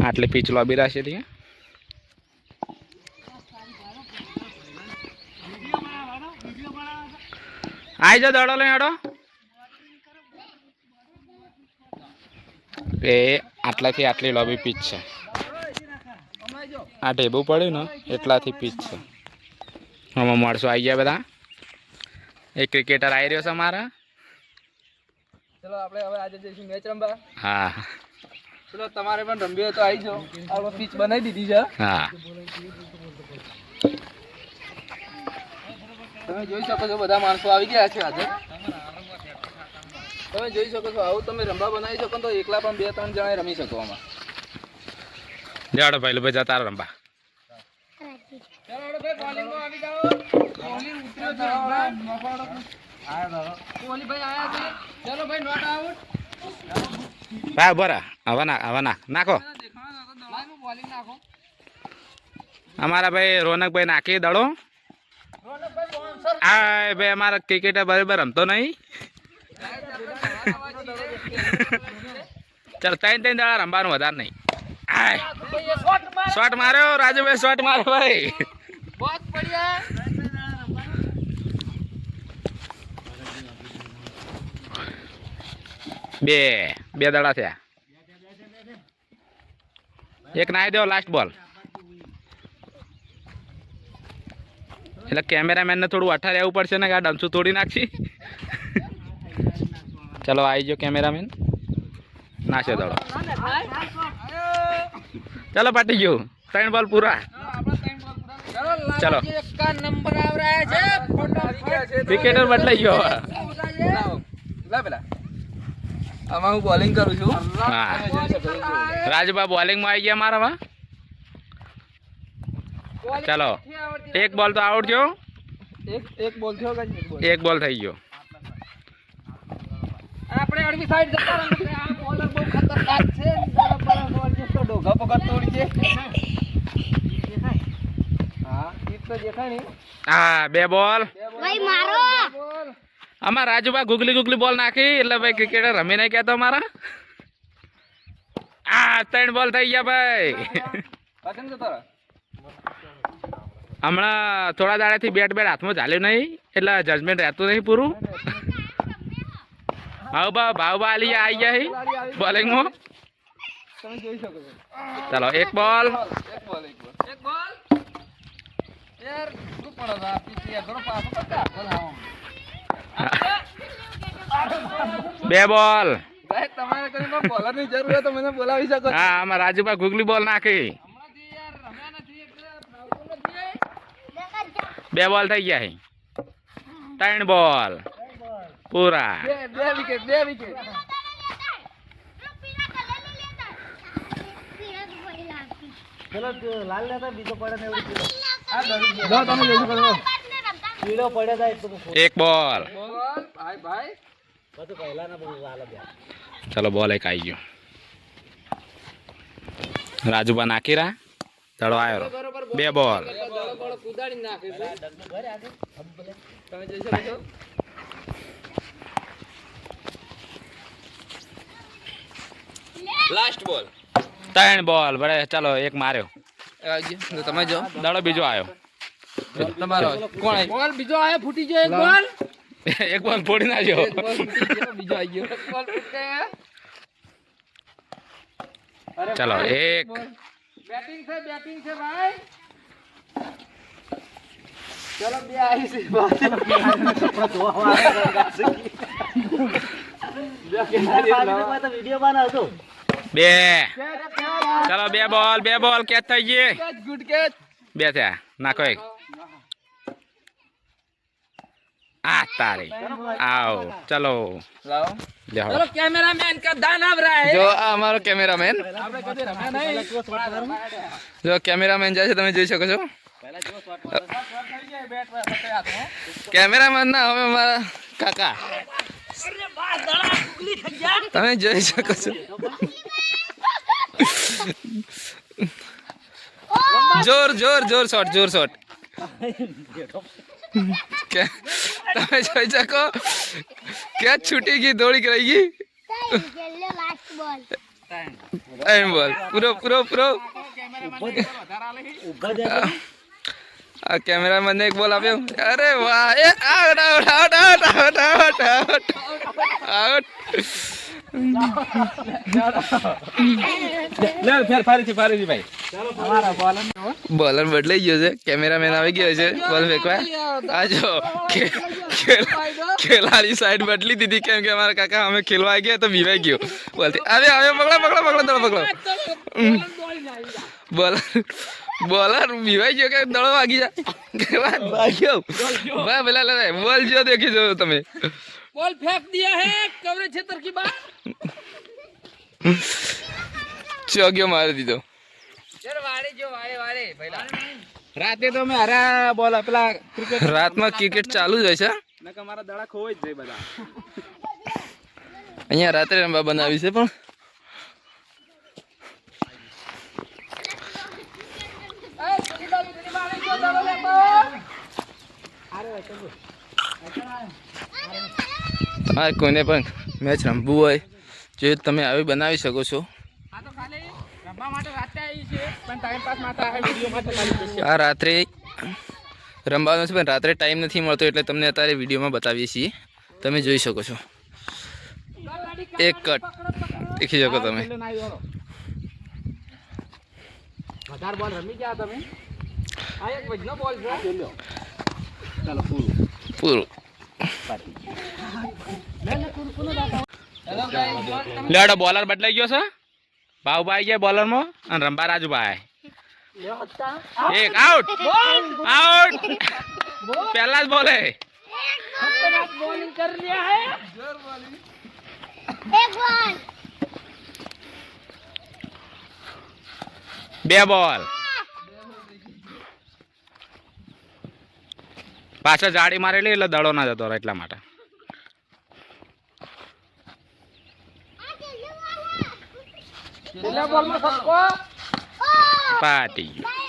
આટલી pitch lobby રહેશે ત્યાં આઈ જાઓ દડો લઈ હેડો એ આટલાથી આટલી લોબી પીચ છે આ ઢેબું પડ્યું ને એટલાથી પીચ છે આમાં માણસો આવી ગયા બધા એક ક્રિકેટર આવી રહ્યો છે અમારા ચલો આપણે હવે આજે જઈશું મેચ રમવા હા ચલો તમારે પણ રમવી હોય તો આવી જાઓ આપણે પીચ બનાવી દીધી છે હા તમે જોઈ શકો છો બધા માણસો આવી ગયા છે આજે તમે જોઈ શકો છો આવું તમે રમવા બનાવી શકો તો એકલા પણ 2-3 જણા રમી શકો આમાં જાડો ભાઈ ભાઈ જતા રમવા ચાલો ભાઈ બોલિંગ માં આવી જાઓ બોલિંગ ઉતર્યો છે કોહલી ભાઈ આયા છે ચલો ભાઈ નોટ આઉટ ભાઈ બરા હવે નાખો બોલિંગ નાખો અમારા ભાઈ રોનકભાઈ નાખી દડો આ ભાઈ અમારા ક્રિકેટર બરાબર રમતો નહીં ચાલ 3 દાડા રમવાનું વધારે નહીં શોટ માર્યો રાજુભાઈ શોટ માર્યો ભાઈ बहुत बढ़िया બે દાડા થયા એક નાખી દો લાસ્ટ બોલ એટલે કેમેરામેન ને થોડું અઠાર આવવું પડશે ને કે આ ડમસું તોડી નાખશી ચલો આવી ગયો કેમેરામેન નાખ્યો દડો चलो पाटी गयो 3 बॉल पूरा चलो का नंबर आ रहा है विकेटर बदलाई गयो ला पेला आमा હું બોલિંગ કરું છું હા રાજબા બોલિંગ માં આવી ગયા મારા વા चलो एक बॉल तो आउट जो એક બોલ થયો કે एक बॉल થઈ ગયો આપણે અડવી સાઈડ જતા રહે આ બોલર બહુ ખતરનાક છે બરાબર બોલ જેટલો ડોગા પકડ તોડી છે હા ઈ તો દેખાય નહીં હા બે બોલ ભાઈ મારો અમાર રાજુબા ગુગલી બોલ નાખી એટલે ભાઈ ક્રિકેટર રમી નહીં કહેતો મારા આ 3 બોલ થઈ ગયા ભાઈ પસંદ તો તારા હમણાં થોડા દાડાથી બેટ હાથમાં ચાલ્યું નહીં એટલે જજમેન્ટ રહેતું નહીં પૂરું ભાવબા આલી આવી ગયા બોલિંગમાં તમે જોઈ શકો છો ચલો એક બોલ એક બોલ યાર શું પડો આ પીછી ઘણો પાછો પક્કા બોલાવો બે બોલ ભાઈ તમારે કોઈ પણ બોલર ની જરૂર હોય તો મને બોલાવી શકો છો હા આમાં રાજુભાઈ ગુગલી બોલ નાખી હમણાંથી યાર રમ્યા નથી એટલે ફાવતું નથી બે બોલ થઈ ગયા 3 બોલ પૂરા બે વિકેટ ચલો લાલ લેતા બીજો પડે ને એવું આ દો તમે જોઈ શકો છો પીળો પડે જાય તો એક બોલ ભાઈ ચલો બોલ એક આવી ગયો રાજુબા નાખી રહ્યા ચલો આવ્યો બે બોલ કુદાડી નાખે તમે જોઈ શકો છો લાસ્ટ બોલ 3 બોલ બરાબર ચલો એક માર્યો તમે જો દાડો બીજો આવ્યો તમારો કોણ બોલ બીજો આયો ફૂટી ગયો એક બોલ એક બોલ ફોડી નાખ્યો બીજો આવી ગયો બોલ ફૂટે ચલો એક બેટિંગ છે ભાઈ ચલો બે આવી છે વિડિયો બનાવતો બે ચલો બે બોલ કેચ થઈ ગઈ ગુડ કેચ બે થયા નાખો એક આ તારી आओ चलो લાવો जाओ चलो कैमरामैन का दान अब रहा है जो हमारा कैमरामैन આપણે કદી રમ્યા નહીં जो कैमरामैन જાય છે તમે જોઈ શકો છો कैमरामैन ના હવે અમારા કાકા તમે જોઈ શકો છો જોર શોટ क्या તમે જોઈ શકો क्या छूटी गई दौड़ी कराई લાસ્ટ બોલ એમ બોલ પૂરો પૂરો પૂરો આ કેમેરામેન એક બોલ આપ્યો અરે વાહ એ out out out out out out out out bowler બદલાઈ ગયો છે કેમેરામેન આવી ગયો છે બોલ ફેંકવા આ જો ખેલાડી સાઈડ બદલી દીધી કેમ કે અમારા કાકા અમે ખેલવા ગયા તો બીવાઈ ગયો બોલતી આવે આવે પકડો પકડો પકડો દડો પકડો બોલર બોલર બીવાઈ ગયો કે દડો વાગી જાય ભાગ્યો વાહ પેલા લે બોલ જો દેખી જો તમે बॉल फेंक दिया है कवरेज क्षेत्र की बात ચોગ્યો મારી દીધો यार वाड़े जो वाड़े वाड़े पहला राते तो मैं हरा बॉल अपना क्रिकेट રાતમાં ક્રિકેટ ચાલુ જ હોય છે નકા મારા દડા ખોવાઈ જ જાય બધા અહીંયા રાત્રે રમવા બનાવી છે પણ તમારે કોઈને પણ મેચ રમવું હોય જો તમે આવી બનાવી શકો છો આ તો ખાલી રમવા માટે રાતે આવી છે પણ ટાઈમ પાસ માટે આ વિડિયો માટે ખાલી છે આ રાત્રે રમવાનું છે પણ રાત્રે ટાઈમ નથી મળતો એટલે તમને અત્યારે વિડીયોમાં બતાવીએ છીએ તમે જોઈ શકો છો એક કટ દેખી શકો તમે વધારે બોલ રમી ગયા તમે આ એક વજનો બોલ છે ચાલો પૂરું પૂરું હેલો ગાઈસ લેડો બોલર બદલાઈ ગયો છે ભાવભાઈ ગયા બોલરમાં અને રંબા રાજુભાઈ એક આઉટ આઉટ પહેલા જ બોલે खतरनाक बॉलिंग कर लिया है जोर बॉलिंग एक बॉल બે બોલ પાછળ જાડી મારેલી એટલે દડો ના જતો રહે એટલા માટે पहला बॉल में सबको પાટી ગયું